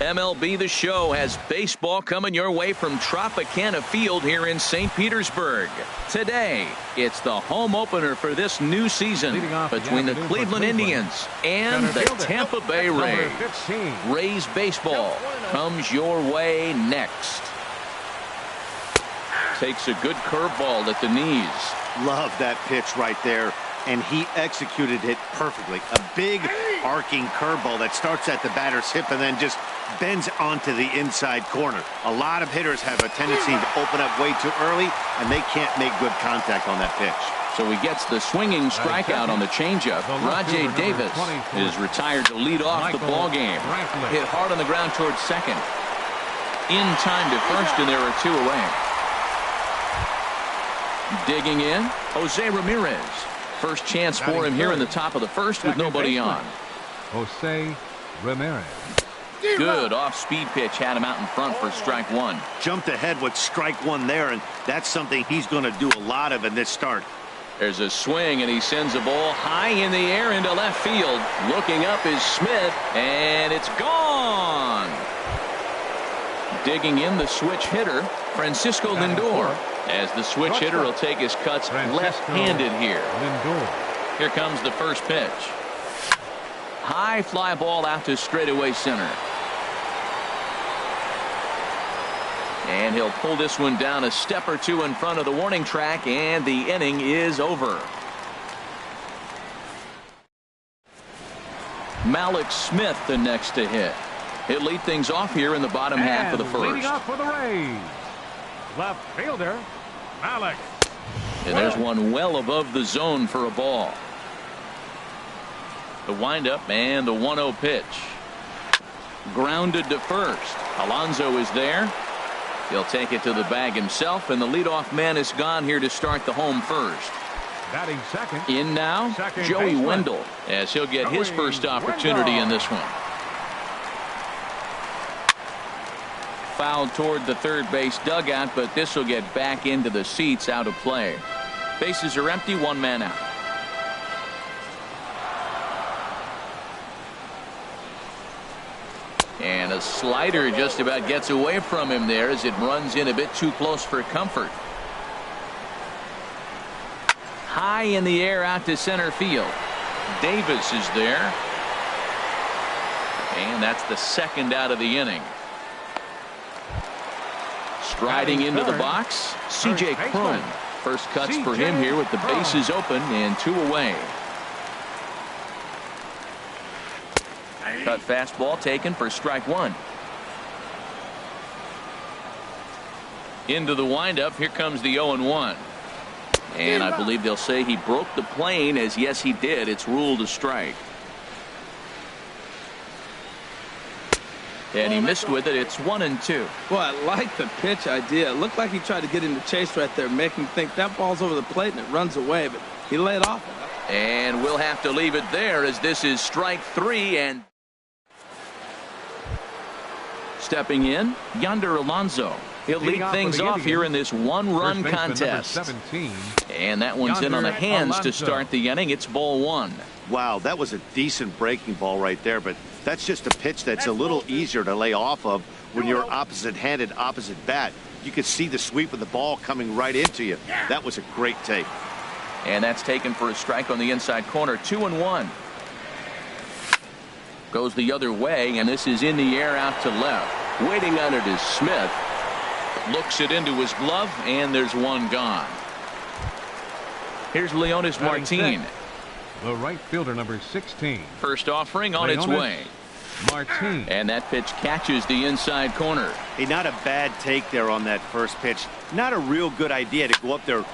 MLB The Show has baseball coming your way from Tropicana Field here in St. Petersburg. Today, it's the home opener for this new season between the Cleveland Indians and the Tampa Bay Rays. Rays baseball comes your way next. Takes a good curveball at the knees. Love that pitch right there, and he executed it perfectly. A big arcing curveball that starts at the batter's hip and then just bends onto the inside corner. A lot of hitters have a tendency to open up way too early, and they can't make good contact on that pitch. So he gets the swinging strikeout on the changeup. Rajay Davis is retired to lead off the ball game. Hit hard on the ground towards second. In time to first, and there are two away. Digging in, Jose Ramirez. First chance for him here in the top of the first with nobody on. Jose Ramirez. Good off-speed pitch had him out in front for strike one. Jumped ahead with strike one there, and that's something he's going to do a lot of in this start. There's a swing, and he sends a ball high in the air into left field. Looking up is Smith, and it's gone. Digging in, the switch hitter, Francisco Lindor. As the switch hitter will take his cuts left-handed here. Here comes the first pitch. High fly ball out to straightaway center. And he'll pull this one down a step or two in front of the warning track, and the inning is over. Malik Smith the next to hit. He'll lead things off here in the bottom half of the first. Leading off for the Rays, left fielder Malik. And there's one well above the zone for a ball. The windup and the 1-0 pitch. Grounded to first. Alonso is there. He'll take it to the bag himself, and the leadoff man is gone here to start the home first. Batting second. In now, Joey Wendell, as he'll get his first opportunity in this one. Fouled toward the third base dugout, but this will get back into the seats, out of play. Bases are empty, one man out. And a slider just about gets away from him there as it runs in a bit too close for comfort. High in the air out to center field. Davis is there. And that's the second out of the inning. Striding into the box, C.J. Cron. First cuts for him here with the bases open and two away. Cut fastball taken for strike one. Into the windup. Here comes the 0-1. And I believe they'll say he broke the plane, as yes he did. It's ruled a strike. And he missed with it. It's 1-2. Well, I like the pitch idea. It looked like he tried to get into chase right there, making him think that ball's over the plate and it runs away, but he laid off it. And we'll have to leave it there, as this is strike three. And stepping in, Yonder Alonso. He'll lead things off here in this one-run contest. And that one's in on the hands to start the inning. It's ball one. Wow, that was a decent breaking ball right there, but that's just a pitch that's a little easier to lay off of when you're opposite-handed, opposite bat. You could see the sweep of the ball coming right into you. That was a great take. And that's taken for a strike on the inside corner. 2-1. Goes the other way, and this is in the air out to left. Waiting on it is Smith. Looks it into his glove, and there's one gone. Here's Leonis Martin. The right fielder, number 16. First offering on its way. Martin. And that pitch catches the inside corner. Hey, not a bad take there on that first pitch. Not a real good idea to go up there.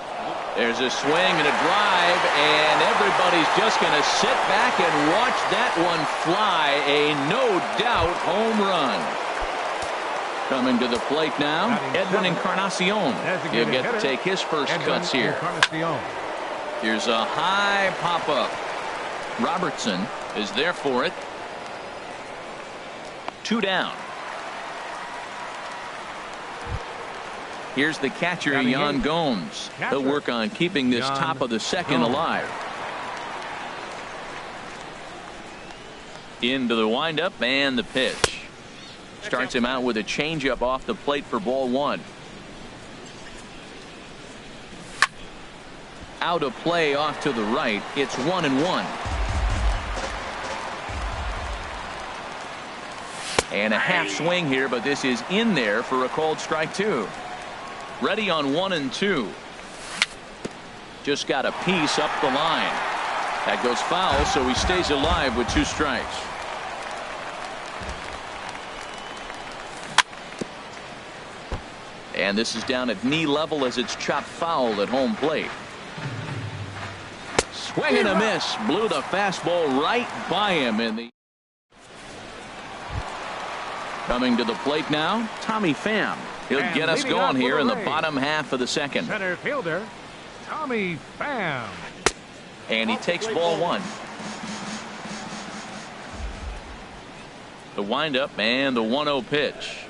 There's a swing and a drive, and everybody's just going to sit back and watch that one fly. A no-doubt home righ. Coming to the plate now, Edwin Encarnacion. He'll get to take his first cuts here. Here's a high pop-up. Robertson is there for it. Two down. Here's the catcher, Yan Gomes. He'll work on keeping this top of the second alive. Into the windup and the pitch. Starts him out with a changeup off the plate for ball one. Out of play off to the right. It's 1-1. And a half swing here, but this is in there for a called strike two. Ready on 1-2. Just got a piece up the line. That goes foul, so he stays alive with 2 strikes. And this is down at knee level as it's chopped foul at home plate. Swing and a miss. Blew the fastball right by him in the. Coming to the plate now, Tommy Pham. He'll get us going here in the bottom half of the second. Center fielder, Tommy Pham. And he takes ball one. The windup and the 1-0 pitch.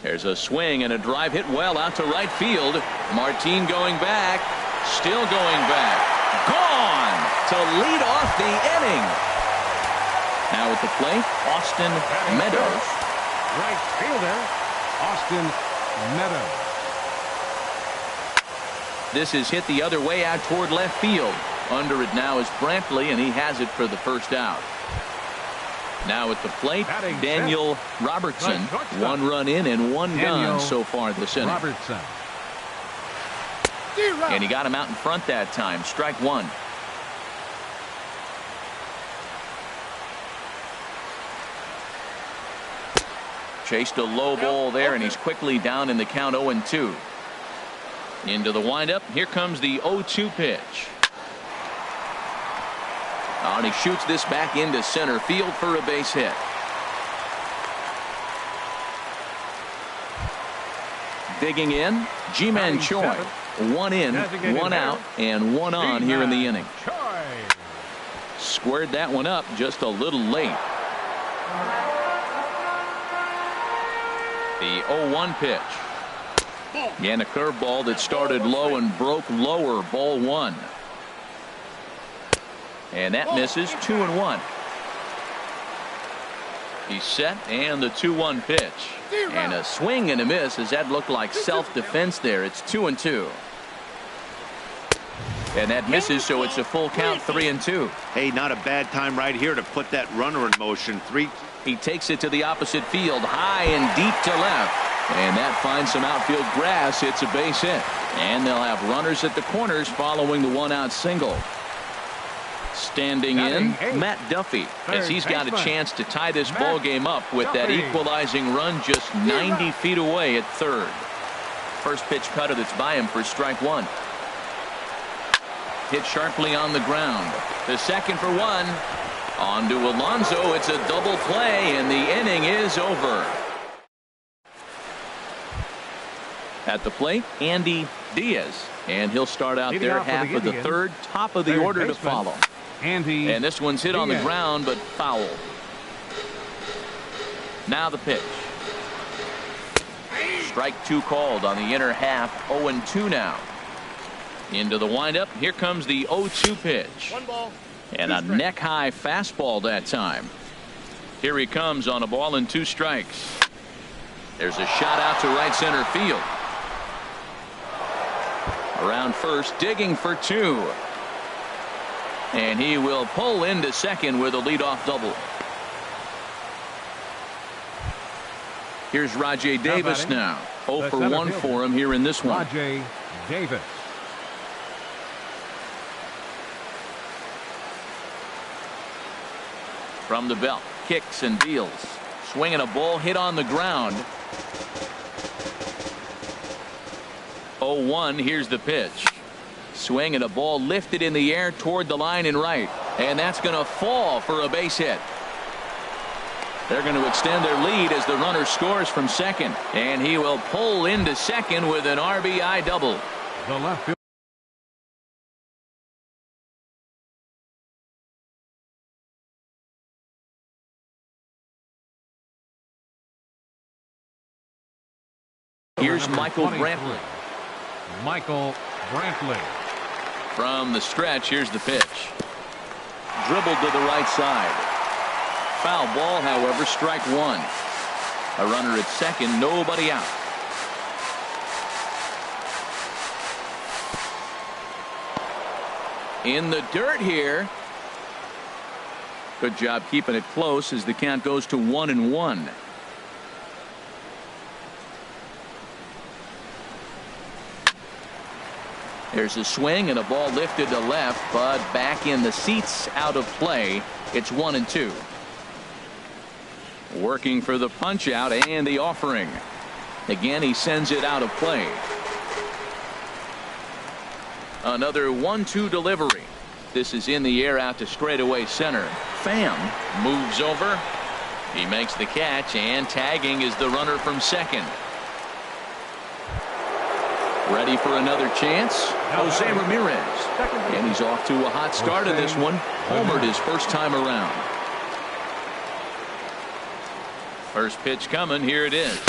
There's a swing and a drive hit well out to right field. Martin going back. Still going back. Gone to lead off the inning. Now at the plate, Austin Meadows. Right fielder, Austin Meadows. This is hit the other way out toward left field. Under it now is Brantley, and he has it for the first out. Now at the plate, Daniel Robertson. 1 run in and 1 gone so far this inning. Robertson. And he got him out in front that time. Strike one. Chased a low ball there, and he's quickly down in the count 0-2. Into the windup. Here comes the 0-2 pitch. And he shoots this back into center field for a base hit. Digging in, Ji-Man Choi. 1 in, 1 out, and 1 on here in the inning. Squared that one up just a little late. The 0-1 pitch. And a curveball that started low and broke lower. Ball one. And that misses. 2-1. He's set, and the 2-1 pitch. And a swing and a miss, as that looked like self-defense there. It's 2-2. And that misses, so it's a full count. 3-2. Hey, not a bad time right here to put that runner in motion. He takes it to the opposite field, high and deep to left. And that finds some outfield grass. It's a base hit. And they'll have runners at the corners following the 1-out single. Standing in, Matt Duffy, as he's got a chance to tie this ball game up with that equalizing run just 90 feet away at third. First pitch cutter that's by him for strike one. Hit sharply on the ground. The second for 1. On to Alonso. It's a double play, and the inning is over. At the plate, Andy Diaz. And he'll start out there half of the third. Top of the order to follow. And this one's hit on the ground, but foul. Now the pitch. Strike 2 called on the inner half. 0-2 now. Into the windup. Here comes the 0-2 pitch. 1 ball. And a neck-high fastball that time. Here he comes on a ball and 2 strikes. There's a shot out to right center field. Around first, digging for 2. And he will pull into second with a leadoff double. Here's Rajay Davis now. 0 for 1 for him here in this one. Rajay Davis. From the belt, kicks and deals. Swinging a ball hit on the ground. 0-1. Here's the pitch. Swing and a ball lifted in the air toward the line and right. And that's going to fall for a base hit. They're going to extend their lead as the runner scores from second. And he will pull into second with an RBI double. The left field. Here's Michael Brantley. Michael Brantley. From the stretch, here's the pitch. Dribbled to the right side. Foul ball, however, strike 1. A runner at second, nobody out. In the dirt here. Good job keeping it close as the count goes to 1-1. There's a swing and a ball lifted to left, but back in the seats, out of play. It's 1-2. Working for the punch out and the offering. Again, he sends it out of play. Another 1-2 delivery. This is in the air out to straightaway center. Pham moves over. He makes the catch, and tagging is the runner from second. Ready for another chance. Jose Ramirez. And he's off to a hot start of this one. Homered his first time around. First pitch coming. Here it is.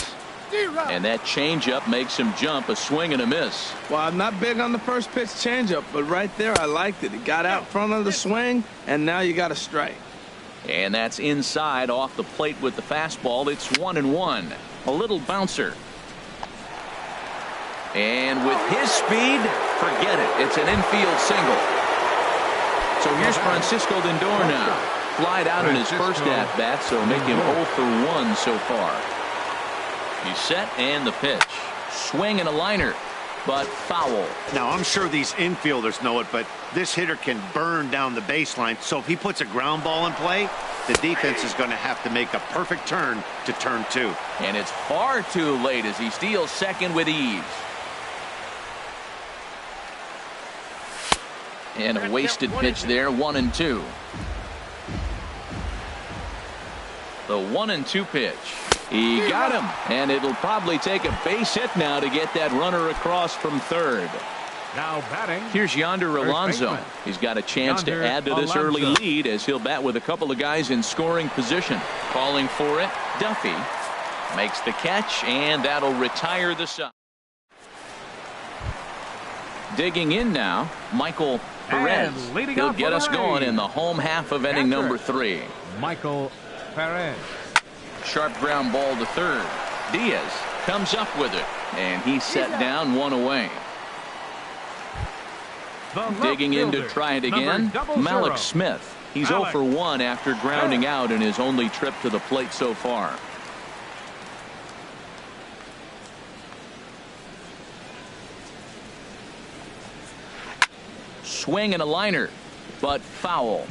And that changeup makes him jump. A swing and a miss. Well, I'm not big on the first pitch changeup, but right there I liked it. He got out front of the swing, and now you got a strike. And that's inside off the plate with the fastball. It's 1-1. A little bouncer. And with his speed, forget it. It's an infield single. So here's Francisco Lindor now. Flied out in his first at-bat, so make him 0 for 1 so far. He's set, and the pitch. Swing and a liner, but foul. Now, I'm sure these infielders know it, but this hitter can burn down the baseline. So if he puts a ground ball in play, the defense is going to have to make a perfect turn to turn 2. And it's far too late as he steals second with ease. And a wasted pitch there, 1-2. The 1-2 pitch. He got him, and it'll probably take a base hit now to get that runner across from third. Now batting. Here's Yonder Alonso. He's got a chance to add to this early lead as he'll bat with a couple of guys in scoring position. Calling for it, Duffy makes the catch, and that'll retire the side. Digging in now, Michael Perez. He'll get us going in the home half of inning number 3. Michael Perez. Sharp ground ball to third. Diaz comes up with it, and he's set down, 1 away. Digging in to try it again, Malik Smith. He's 0 for 1 after grounding out in his only trip to the plate so far. Swing and a liner, but foul.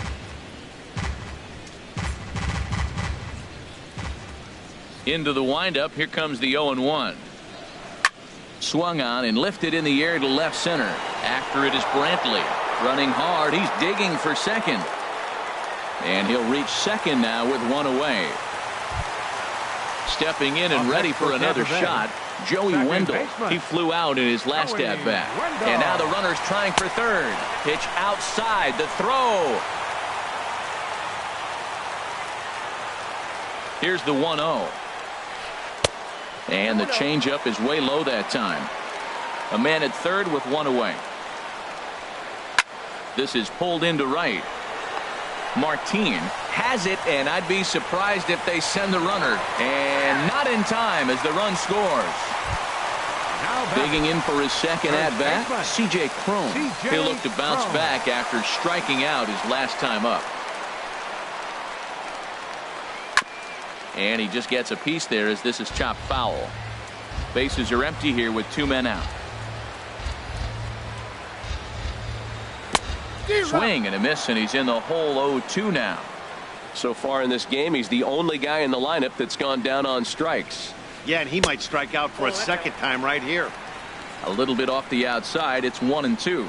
Into the windup. Here comes the 0-1. Swung on and lifted in the air to left center. After it is Brantley. Running hard. He's digging for second. And he'll reach second now with 1 away. Stepping in and ready for another shot, Joey Wendell. He flew out in his last at-bat. And now the runner's trying for third. Pitch outside. The throw. Here's the 1-0. And the changeup is way low that time. A man at third with 1 away. This is pulled into right. Martin has it, and I'd be surprised if they send the runner. And not in time as the run scores. Digging in for his second at-bat, C.J. Cron. He'll look to bounce back after striking out his last time up. And he just gets a piece there as this is chopped foul. Bases are empty here with 2 men out. Swing and a miss, and he's in the hole 0-2 now. So far in this game, he's the only guy in the lineup that's gone down on strikes. Yeah, and he might strike out for a second time right here. A little bit off the outside. It's 1-2.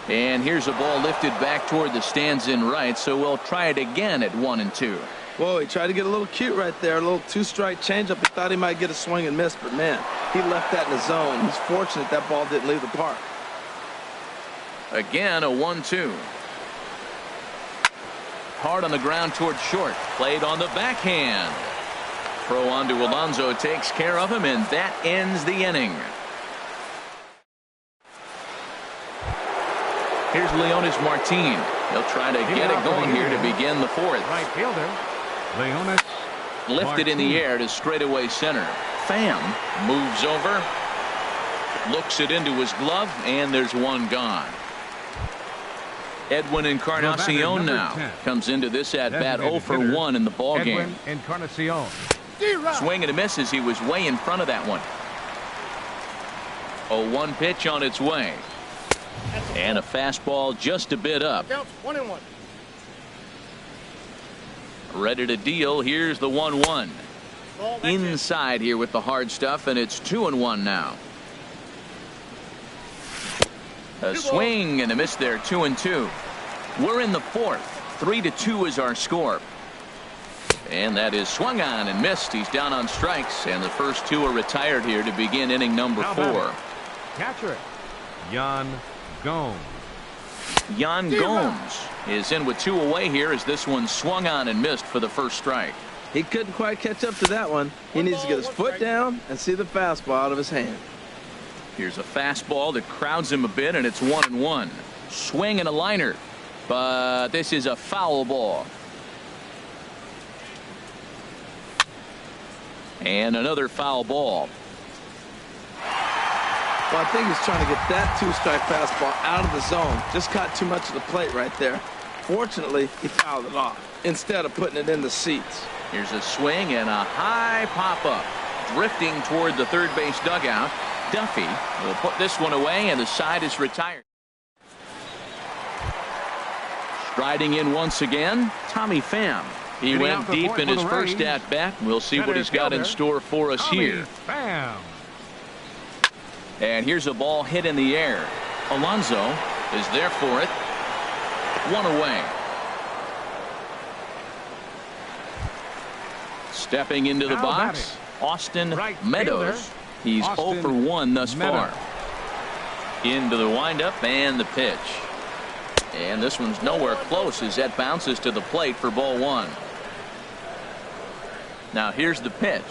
And here's a ball lifted back toward the stands in right, so we'll try it again at 1-2. Whoa, he tried to get a little cute right there. A little 2-strike changeup. He thought he might get a swing and miss, but man, he left that in the zone. He's fortunate that ball didn't leave the park. Again, a 1-2. Hard on the ground toward short. Played on the backhand. Throw on to Alonso takes care of him, and that ends the inning. Here's Leonis Martin. He'll try to get it going here to begin the fourth. Right fielder, Leonis Lifted in the air to straightaway center. Pham moves over, looks it into his glove, and there's one gone. Edwin Encarnacion now 10. comes into this at bat 0 for Designated 1 in the ball game. Edwin Encarnacion. Swing and a miss as he was way in front of that one. 0-1 pitch on its way. And a fastball just a bit up. 1-1. Ready to deal. Here's the 1-1. Inside here with the hard stuff, and it's 2-1 now. A swing and a miss there, 2-2. We're in the fourth. 3-2 is our score. And that is swung on and missed. He's down on strikes, and the first two are retired here to begin inning number 4. Catcher, Yan Gomes. Yan Gomes is in with 2 away here as this one swung on and missed for the first strike. He couldn't quite catch up to that one. He needs to get his foot down and see the fastball out of his hand. Here's a fastball that crowds him a bit, and it's 1-1. Swing and a liner, but this is a foul ball. And another foul ball. Well, I think he's trying to get that 2-strike fastball out of the zone. Just caught too much of the plate right there. Fortunately, he fouled it off instead of putting it in the seats. Here's a swing and a high pop-up. Drifting toward the third base dugout. Duffy will put this one away, and the side is retired. Striding in once again, Tommy Pham. He went deep in his first at-bat. We'll see what he's got in store for us here. Bam. And here's a ball hit in the air. Alonso is there for it. 1 away. Stepping into the box, Austin Meadows. He's 0 for 1 thus far. Into the windup and the pitch. And this one's nowhere close as that bounces to the plate for ball 1. Now here's the pitch.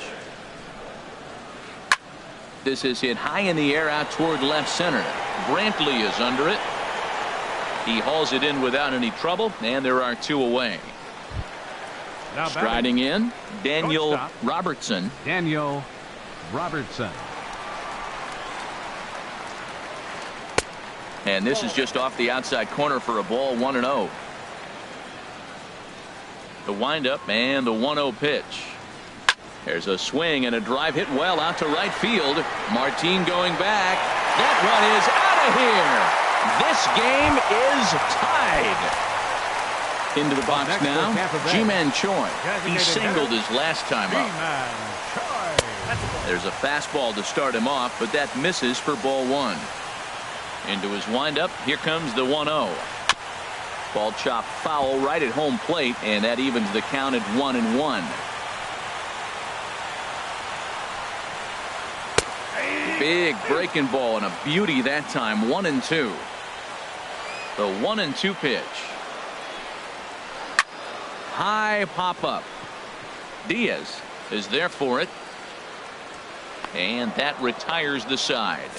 This is hit high in the air out toward left center. Brantley is under it. He hauls it in without any trouble, and there are 2 away. Now Striding in, Daniel Robertson. Daniel Robertson. And this is just off the outside corner for a ball, 1-0. The windup and the 1-0 pitch. There's a swing and a drive hit well out to right field. Martin going back. That one is out of here. This game is tied. Into the box now, Ji-Man Choi. He singled his last time up. There's a fastball to start him off, but that misses for ball 1. Into his windup. Here comes the 1-0. Ball chopped foul right at home plate, and that evens the count at 1-1. Big breaking ball and a beauty that time. 1-2. The 1-2 pitch. High pop up. Diaz is there for it. And that retires the side.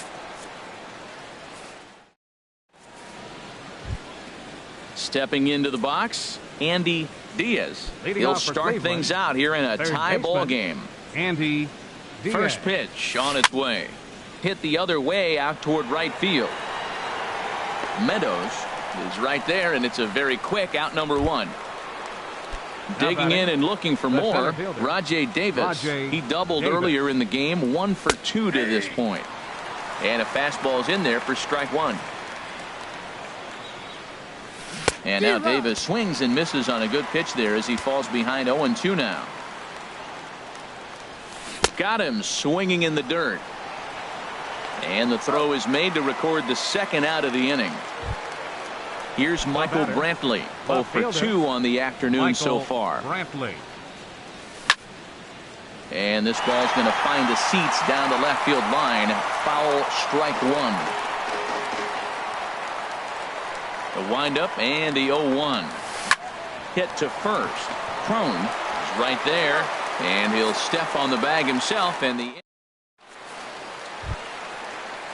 Stepping into the box, Andy Diaz. He'll start things out here in a tie ball game. Andy Diaz. First pitch on its way. Hit the other way out toward right field. Meadows is right there, and it's a very quick out number 1. Digging in and looking for more, Rajai Davis. He doubled earlier in the game, 1 for 2 to this point. And a fastball's in there for strike 1. And now Davis swings and misses on a good pitch there as he falls behind 0-2 now. Got him swinging in the dirt. And the throw is made to record the second out of the inning. Here's Michael Brantley, 0 for 2 on the afternoon so far. Brantley. And this ball's going to find the seats down the left field line. Foul, strike 1. The windup and the 0-1. Hit to first. Crone is right there, and he'll step on the bag himself, and the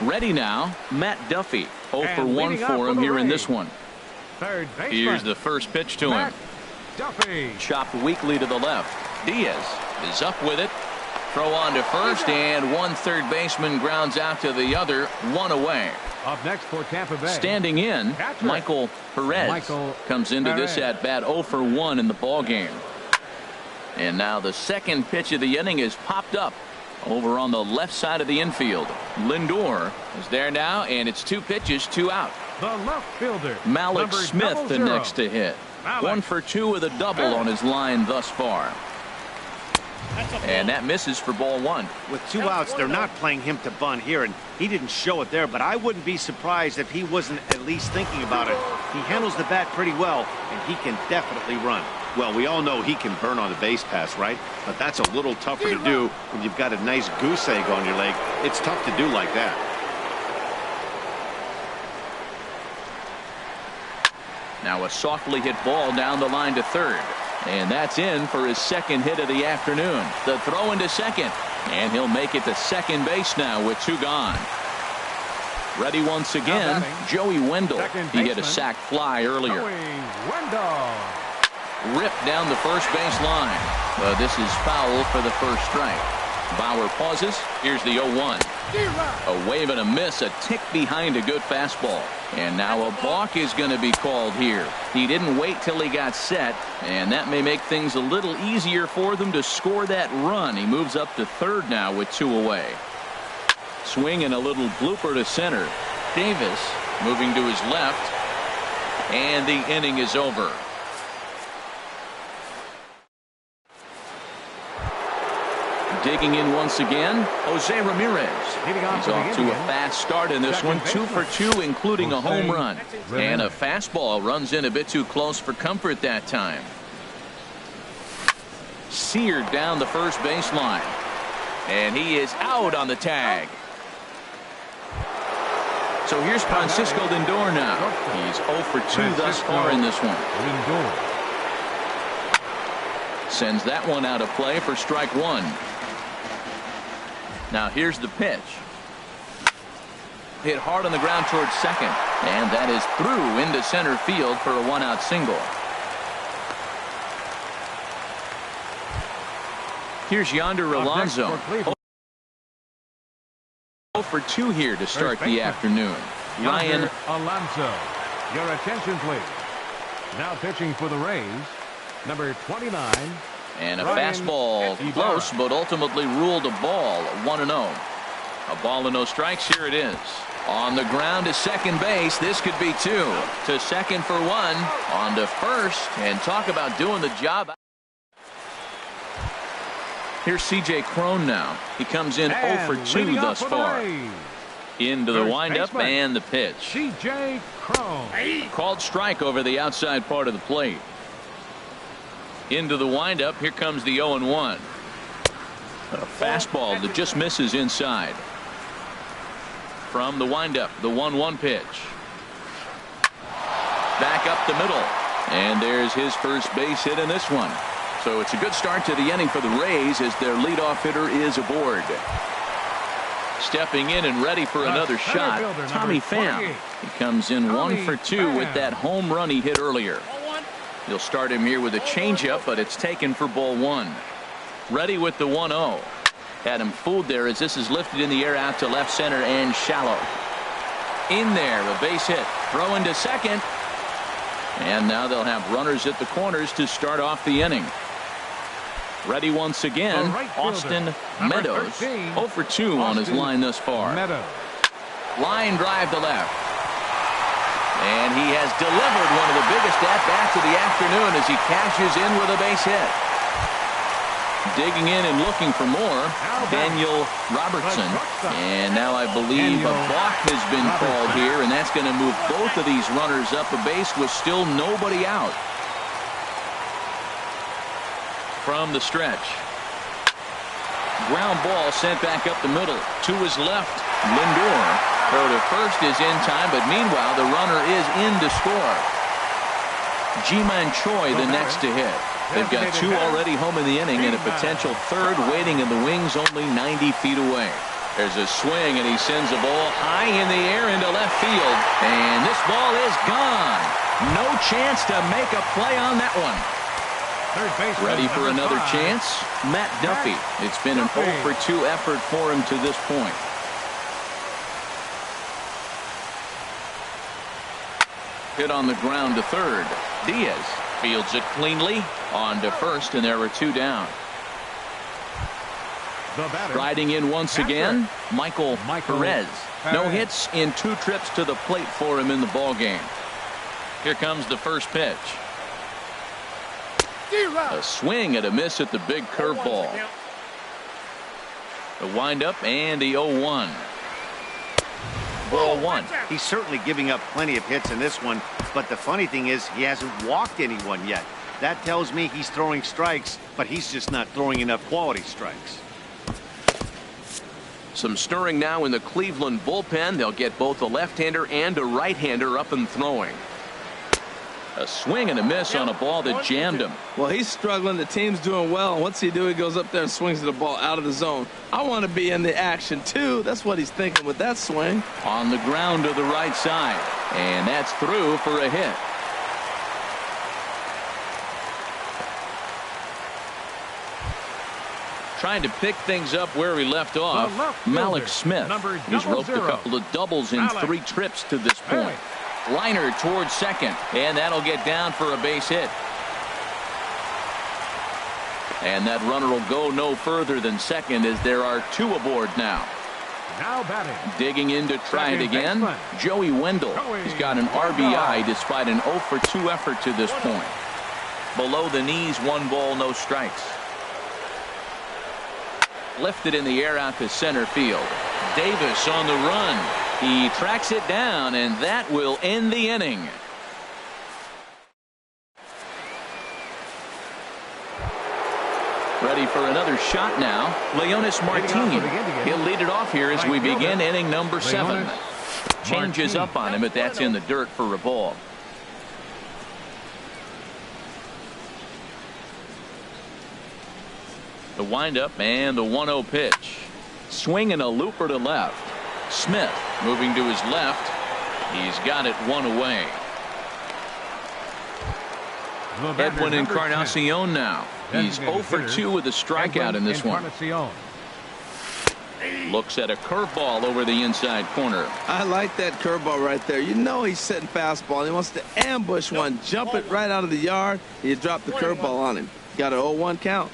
Ready now, Matt Duffy. 0 for And 1 leading for off him for the here in Rays, this one. third baseman. Here's the first pitch to Matt him. Duffy. Chopped weakly to the left. Diaz is up with it. Throw on to first, and one third baseman grounds out to the other, one away. Up next for Tampa Bay. Standing in, Catcher. Michael Perez comes into this Perez. at bat 0 for 1 in the ball game. And now the second pitch of the inning is popped up over on the left side of the infield. Lindor is there now, and it's 2 pitches, 2 out. The left fielder. Malik number Smith the 00. next to hit. Malik. 1 for 2 with a double on his line thus far. And that misses for ball 1. With 2 outs, they're not playing him to bunt here, and he didn't show it there, but I wouldn't be surprised if he wasn't at least thinking about it. He handles the bat pretty well, and he can definitely run. Well, we all know he can burn on the base pass, right? But that's a little tougher to do when you've got a nice goose egg on your leg. It's tough to do like that. Now a softly hit ball down the line to third. And that's in for his second hit of the afternoon. The throw into second. And he'll make it to second base now with 2 gone. Ready once again, Joey Wendell. He hit a sac fly earlier. Joey Wendell. Ripped down the first base line. This is foul for the first strike. Bauer pauses. Here's the 0-1. A wave and a miss, a tick behind a good fastball. And now a balk is going to be called here. He didn't wait till he got set, and that may make things a little easier for them to score that run. He moves up to third now with 2 away. Swing and a little blooper to center. Davis moving to his left, and the inning is over. Digging in once again, Jose Ramirez. He's off to a fast start in this one. 2 for 2, including a home run. And a fastball runs in a bit too close for comfort that time. Seared down the first baseline. And he is out on the tag. So here's Francisco Lindor now. He's 0 for 2 thus far in this one. Sends that one out of play for strike 1. Now here's the pitch. Hit hard on the ground towards second. And that is through into center field for a 1-out single. Here's Yonder Alonso. 0 for 2 here to start the afternoon. Ryan Alonso. Your attention, please. Now pitching for the Rays, number 29. And a fastball close, but ultimately ruled a ball. 1-0. A ball and no strikes. Here it is. On the ground to second base. This could be 2. To second for 1. On to first. And talk about doing the job. Here's C.J. Cron now. He comes in 0 for 2 thus far. Into the windup and the pitch. C.J. Cron. Called strike over the outside part of the plate. Into the windup. Here comes the 0-1. A fastball that just misses inside. From the windup, the 1-1 pitch. Back up the middle. And there's his first base hit in this one. So it's a good start to the inning for the Rays as their leadoff hitter is aboard. Stepping in and ready for another shot, Tommy Pham. He comes in 1 for 2 with that home run he hit earlier. You'll start him here with a changeup, but it's taken for ball 1. Ready with the 1-0. Had him fooled there as this is lifted in the air out to left center and shallow. In there, a base hit. Throw into second. And now they'll have runners at the corners to start off the inning. Ready once again, Austin Meadows. 0 for 2 on his line thus far. Line drive to left. And he has delivered one of the biggest at-bats of the afternoon as he cashes in with a base hit. Digging in and looking for more, Daniel Robertson. And now I believe a balk has been called here, and that's going to move both of these runners up a base with still nobody out. From the stretch. Ground ball sent back up the middle. To his left, Lindor. Throw to first is in time, but meanwhile the runner is in to score. Ji-Man Choi the next to hit. They've got 2 already home in the inning and a potential third waiting in the wings only 90 feet away. There's a swing, and he sends the ball high in the air into left field. And this ball is gone. No chance to make a play on that one. Third baseman, Ready for number another 5. chance? Matt Duffy. It's been an 0 for 2 effort for him to this point. Hit on the ground to third. Diaz fields it cleanly on to first, and there are 2 down. The batter, Riding in once again, Michael Perez. No hits in 2 trips to the plate for him in the ball game. Here comes the first pitch. A swing and a miss at the big curveball. The windup and the 0-1. Ball 1. He's certainly giving up plenty of hits in this one, but the funny thing is he hasn't walked anyone yet. That tells me he's throwing strikes, but he's just not throwing enough quality strikes. Some stirring now in the Cleveland bullpen. They'll get both a left-hander and a right-hander up and throwing. A swing and a miss on a ball that jammed him. Well, he's struggling. The team's doing well. And what's he do? He goes up there and swings the ball out of the zone. I want to be in the action, too. That's what he's thinking with that swing. On the ground to the right side. And that's through for a hit. Trying to pick things up where we left off. Malik Smith. He's roped a couple of doubles in 3 trips to this point. Liner towards second, and that'll get down for a base hit. And that runner will go no further than second as there are 2 aboard now. Now batting. Digging in to try it again, Joey Wendell. He's got an RBI despite an 0 for 2 effort to this point. Below the knees, 1 ball, no strikes. Lifted in the air out to center field. Davis on the run. He tracks it down, and that will end the inning. Ready for another shot now. Leonis Martin. He'll lead it off here as we begin inning number 7. Changes up on him, but that's in the dirt for a ball. The windup and the 1-0 pitch. Swing and a looper to left. Smith moving to his left. He's got it 1 away. Edwin Encarnacion now. He's 0 for 2 with a strikeout in this one. Looks at a curveball over the inside corner. I like that curveball right there. You know he's setting fastball. He wants to ambush one, jump it right out of the yard. You drop the curveball on him. Got an 0-1 count.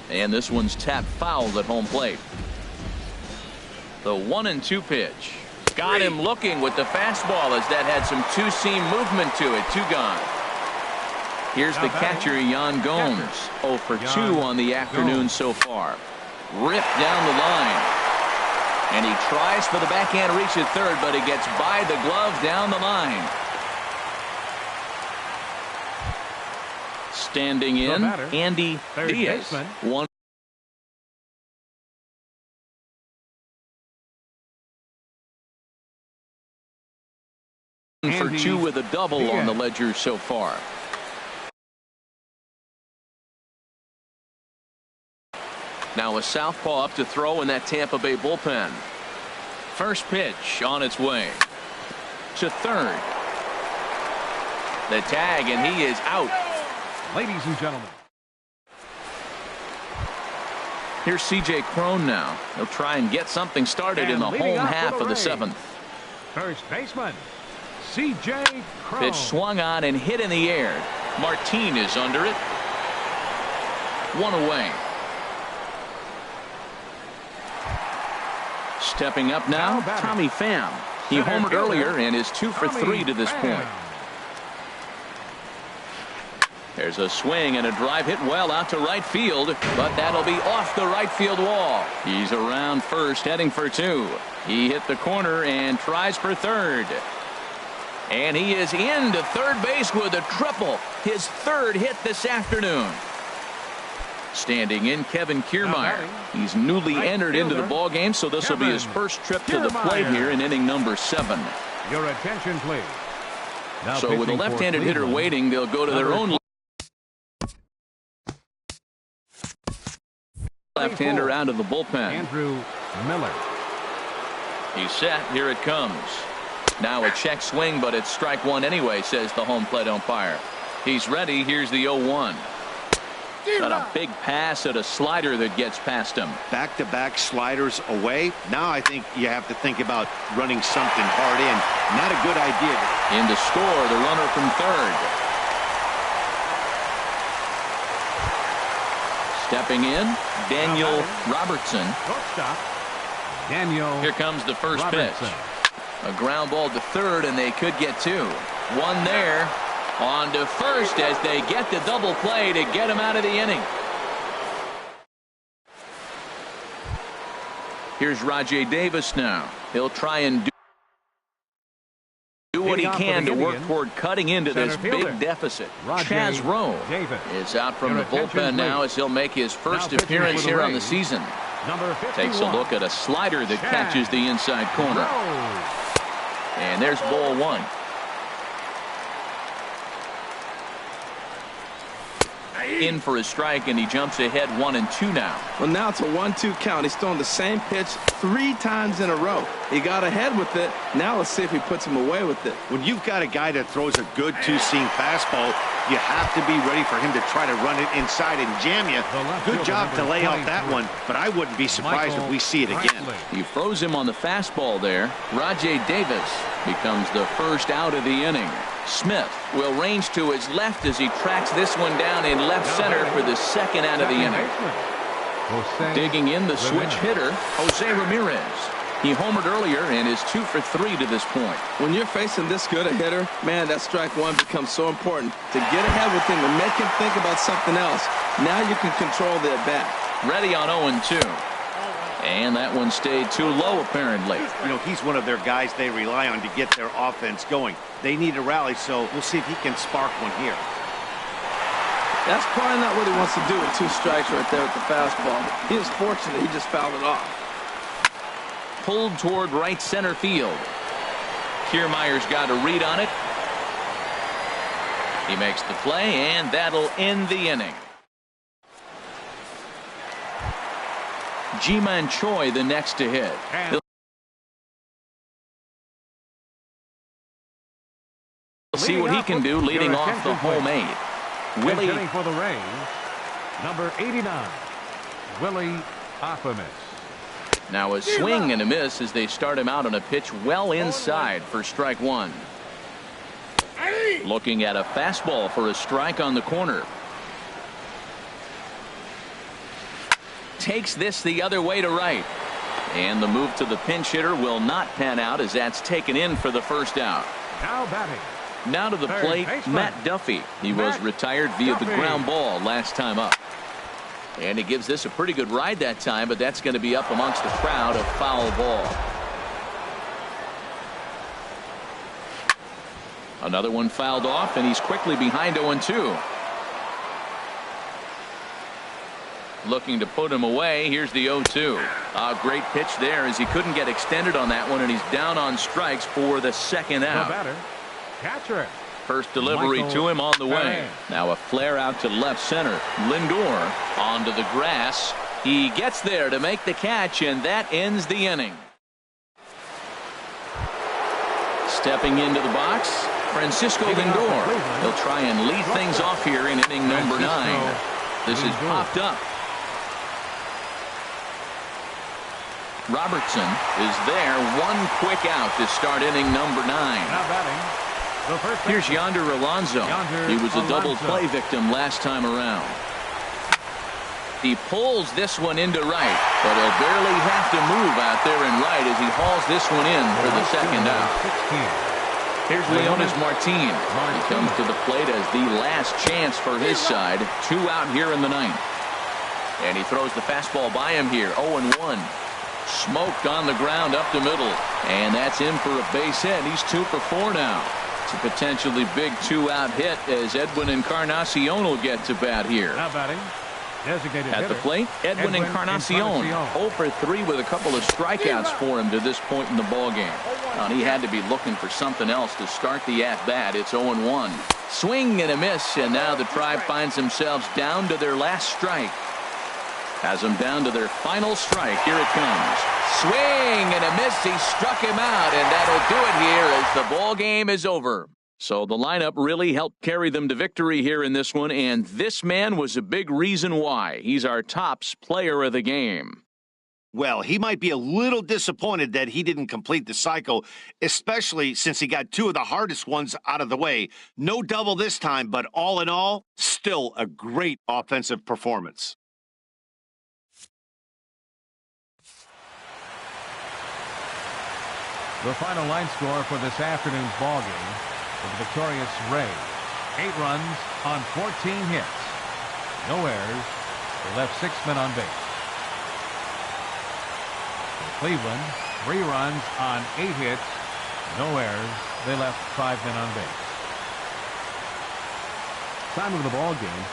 And this one's tapped foul at home plate. The 1-2 pitch. Got him looking with the fastball as that had some 2-seam movement to it. 2 gone. Here's the catcher, Yan Gomes. 0 for 2 on the afternoon so far. Ripped down the line. And he tries for the backhand reach at third, but he gets by the glove down the line. Standing in, Andy Diaz. 1 for 2 with a double on the ledger so far. Now a southpaw up to throw in that Tampa Bay bullpen. First pitch on its way to third. The tag, and he is out. Ladies and gentlemen. Here's C.J. Cron now. He'll try and get something started in the home half of the 7th. First baseman, C.J. Cron. Pitch swung on and hit in the air. Martin is under it. 1 away. Stepping up now, Tommy Pham. He homered earlier and is 2 for 3 to this point. There's a swing and a drive hit well out to right field, but that'll be off the right field wall. He's around first, heading for 2. He hit the corner and tries for third. And he is into third base with a triple. His 3rd hit this afternoon. Standing in, Kevin Kiermaier. He's newly entered into the ball game, so this will be his first trip to the plate here in inning number 7. Your attention, please. So with a left-handed hitter waiting, they'll go to their own left-hander out of the bullpen. Andrew Miller. He's set. Here it comes. Now a check swing, but it's strike one anyway, says the home plate umpire. He's ready. Here's the 0-1. Got a big pass at a slider that gets past him. Back-to-back sliders away. Now I think you have to think about running something hard in. Not a good idea. In to score, the runner from third. Stepping in, Daniel Robertson. Shortstop, Daniel. Here comes the first Robertson. pitch. A ground ball to third, and they could get two. One there. On to first as they get the double play to get him out of the inning. Here's Rajay Davis now. He'll try and do what he can to work toward cutting into this big deficit. Chaz Rowe is out from the bullpen now as he'll make his first appearance here on the season. Takes a look at a slider that catches the inside corner. And there's ball one. In for a strike, and he jumps ahead 1-2 now. Well, now it's a 1-2 count. He's thrown the same pitch 3 times in a row. He got ahead with it. Now let's see if he puts him away with it. When you've got a guy that throws a good two-seam fastball, you have to be ready for him to try to run it inside and jam you. Good job to lay off that one, but I wouldn't be surprised if we see it again. He froze him on the fastball there. Rajay Davis becomes the first out of the inning. Smith will range to his left as he tracks this one down in left center for the second out of the inning. Digging in the switch hitter, Jose Ramirez. He homered earlier and is 2 for 3 to this point. When you're facing this good a hitter, man, that strike one becomes so important to get ahead with him and make him think about something else. Now you can control the at-bat. Ready on 0-2. And that one stayed too low, apparently. You know, he's one of their guys they rely on to get their offense going. They need a rally, so we'll see if he can spark one here. That's probably not what he wants to do with 2 strikes right there with the fastball. He was fortunate he just fouled it off. Pulled toward right center field. Kiermaier's got a read on it. He makes the play, and that'll end the inning. Ji-Man Choi the next to hit. We'll see what he can do leading off the home 8. Willie hitting for the Rays, number 89, Willie Afamis. Now a swing and a miss as they start him out on a pitch well inside for strike one. Looking at a fastball for a strike on the corner. Takes this the other way to right. And the move to the pinch hitter will not pan out as that's taken in for the first out. Now batting. Now to the plate, Matt Duffy. He was retired via the ground ball last time up. And he gives this a pretty good ride that time, but that's going to be up amongst the crowd, a foul ball. Another one fouled off, and he's quickly behind 0-2. Looking to put him away. Here's the 0-2. A great pitch there as he couldn't get extended on that one, and he's down on strikes for the second out. The batter, catcher. First delivery to him on the way. Now a flare out to left center. Lindor onto the grass. He gets there to make the catch, and that ends the inning. Stepping into the box, Francisco Lindor. He'll try and lead things off here in inning number 9. This is popped up. Robertson is there. One quick out to start inning number 9. Now batting. Here's Yonder Alonso. He was a double play victim last time around. He pulls this one into right, but he'll barely have to move out there in right as he hauls this one in for the second out. Here's Leonis Martin. He comes to the plate as the last chance for his side. 2 out here in the 9th. And he throws the fastball by him here. 0-1. Smoked on the ground up the middle. And that's in for a base hit. He's 2 for 4 now. It's a potentially big 2-out hit as Edwin Encarnacion will get to bat here. Now batting. Designated at the plate, Edwin Encarnacion 0 for 3 with a couple of strikeouts for him to this point in the ballgame. And he had to be looking for something else to start the at-bat. It's 0-1. Swing and a miss, and now the Tribe finds themselves down to their last strike. Has them down to their final strike. Here it comes. Swing and a miss. He struck him out, and that'll do it here as the ball game is over. So the lineup really helped carry them to victory here in this one, and this man was a big reason why. He's our tops player of the game. Well, he might be a little disappointed that he didn't complete the cycle, especially since he got two of the hardest ones out of the way. No double this time, but all in all, still a great offensive performance. The final line score for this afternoon's ball game for the victorious Rays. 8 runs on 14 hits. No errors. They left 6 men on base. Cleveland, 3 runs on 8 hits, no errors. They left 5 men on base. Time of the ball game,